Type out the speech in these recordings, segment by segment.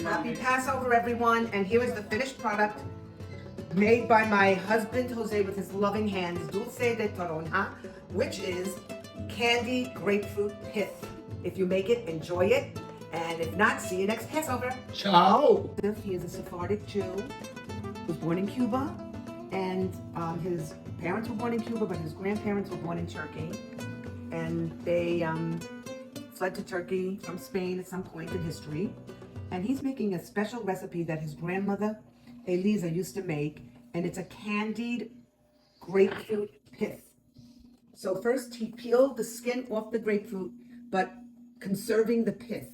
Happy Passover, everyone. And here is the finished product made by my husband, Jose, with his loving hands, Dulce de Toronja, which is candied grapefruit pith. If you make it, enjoy it. And if not, see you next Passover. Ciao. He is a Sephardic Jew, was born in Cuba, and his parents were born in Cuba, but his grandparents were born in Turkey. And they fled to Turkey from Spain at some point in history. And he's making a special recipe that his grandmother, Eliza, used to make, and it's a candied grapefruit pith. So first he peeled the skin off the grapefruit, but conserving the pith.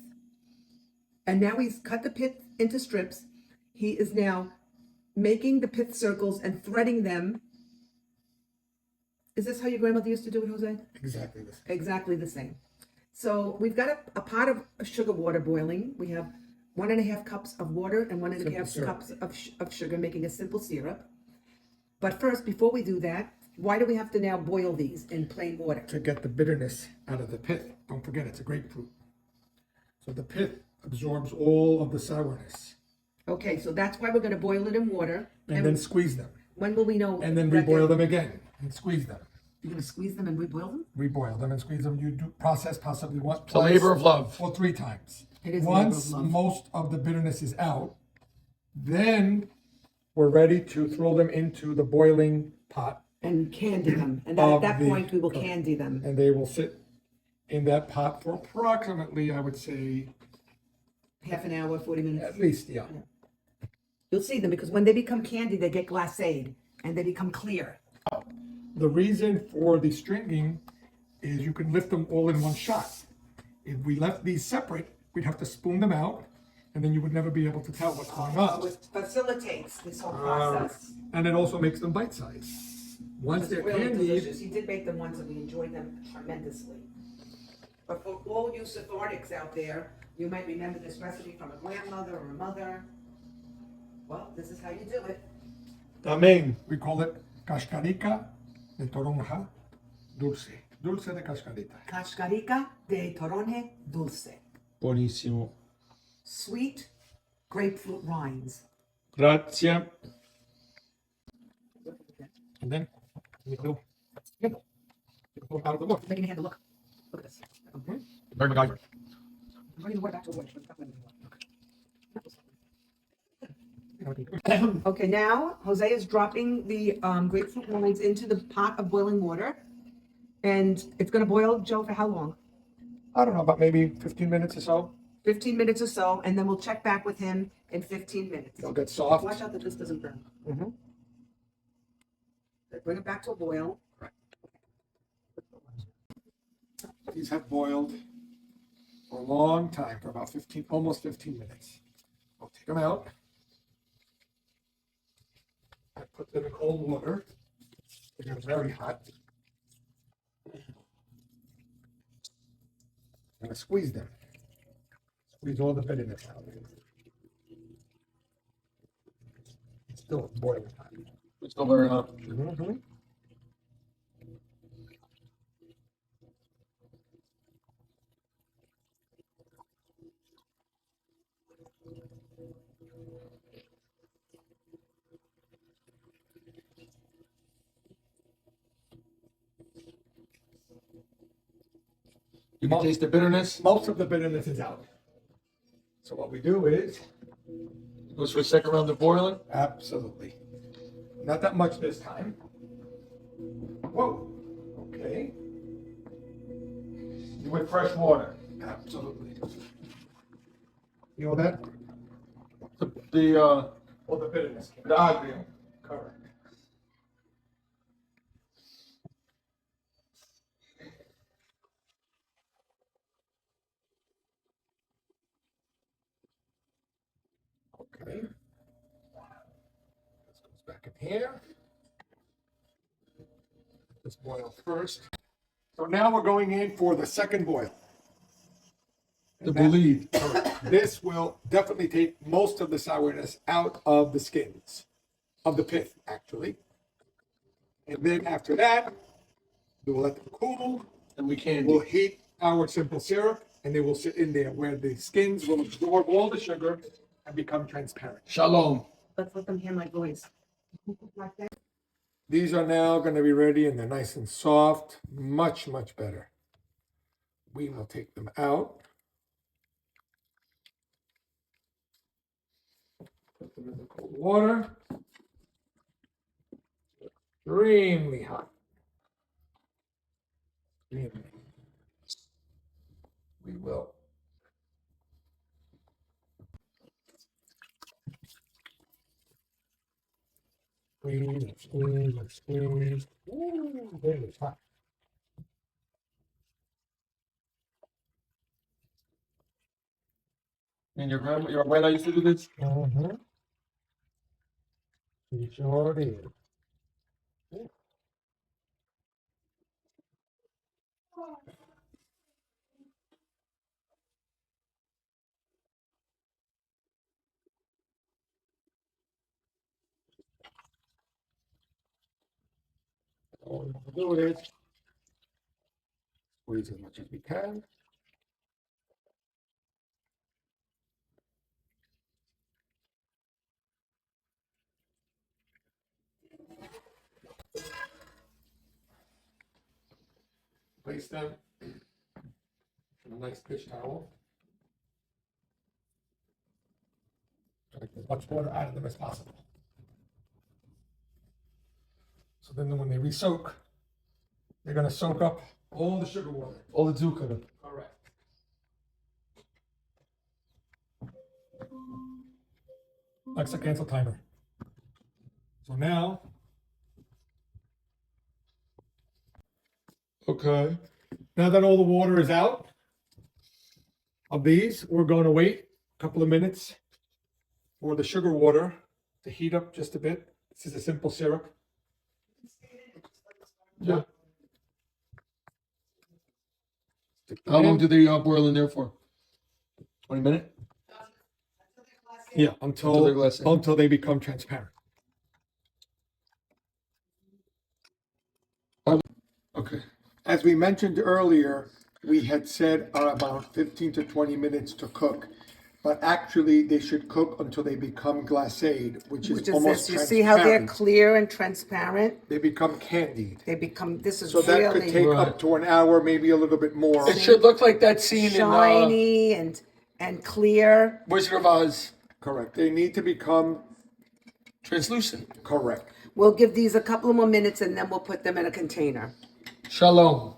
And now he's cut the pith into strips. He is now making the pith circles and threading them. Is this how your grandmother used to do it, Jose? Exactly the same. Exactly the same. So we've got a pot of sugar water boiling. We have 1.5 cups of water and 1.5 cups of sugar, making a simple syrup. But first, before we do that, why do we have to now boil these in plain water? To get the bitterness out of the pith. Don't forget, it's a grapefruit. So the pith absorbs all of the sourness. Okay, so that's why we're going to boil it in water. And then squeeze them. When will we know? And then reboil them again and squeeze them. You're going to squeeze them and reboil them? Reboil them and squeeze them. You do process possibly once, The labor of love. or 3 times. It is Once labor of love. most of the bitterness is out, then we're ready to throw them into the boiling pot, And candy them. And at Of that the- point, we will candy them. and they will sit in that pot for approximately, I would say, Half an hour, 40 minutes. at least, yeah. You'll see them because when they become candy, they get glacéed and they become clear. The reason for the stringing is you can lift them all in one shot. If we left these separate, we'd have to spoon them out, and then you would never be able to tell what's going So on. it facilitates this whole process. And it also makes them bite-sized. Once It's they're really candied, delicious. He did make them once and we enjoyed them tremendously. But for all you Sephardics out there, you might remember this recipe from a grandmother or a mother. Well, this is how you do it. Amen. We call it cascarica de toronja dulce. Dulce de cascarita. Cascarica de toronje dulce. Buonissimo. Sweet grapefruit rinds. Grazie. And then you go out of the water. Making a hand to look. Look at this. Very MacGyver. I'm bringing the water back to the water. Okay. Okay, now Jose is dropping the grapefruit rinds into the pot of boiling water. And it's going to boil, Joe, for how long? I don't know, about maybe 15 minutes or so. 15 minutes or so, and then we'll check back with him in 15 minutes. They'll get soft. Watch out that this doesn't burn. Mhm. Bring it back to a boil. These have boiled for a long time, for about 15, almost 15 minutes. We'll take them out. I put them in cold water. They're very hot. I'm gonna squeeze them. Squeeze all the bitterness out. It's still boiling hot. It's still very hot. Mhm. You can taste the bitterness. Most of the bitterness is out. So what we do is, Goes for a second round of boiling. absolutely, not that much this time. Whoa, okay. With fresh water. Absolutely. You know that? The All the bitterness. the agrio. Correct. Okay. This goes back in here. This boil first. So now we're going in for the second boil. The believe. This will definitely take most of the sourness out of the skins, of the pith, actually. And then after that, we will let them cool. And we can We'll heat our simple syrup, and they will sit in there where the skins will absorb all the sugar and become transparent. Shalom. Let's let them hear my voice. Like that. These are now going to be ready and they're nice and soft, much, much better. We will take them out. Put them in the cold water. Extremely hot. Extremely. We will. Squeeze. Ooh, there it is hot. And your abuela used to do this? Mm-hmm. She sure did. All we have to do is squeeze as much as we can. Place them in a nice dish towel. Try to get as much water out of them as possible. So then when they re-soak, they're going to soak up all the sugar water. All the zucchini. Correct. Alexa, cancel timer. So now, Okay. now that all the water is out of these, we're going to wait a couple of minutes for the sugar water to heat up just a bit. This is a simple syrup. Yeah. Stick them How long in. do they boil in there for? 20 minutes? Yeah, Until they're glacé. until they become transparent. Okay. As we mentioned earlier, we had said about 15 to 20 minutes to cook, but actually they should cook until they become glacéed, which is almost this. You see how they're transparent. clear and transparent? They become candied. They become, this is So that could really take Right. up to an hour, maybe a little bit more. It should look like that scene shiny and clear. in Wizard of Oz. Correct. They need to become Translucent. correct. We'll give these a couple of more minutes and then we'll put them in a container. Shalom.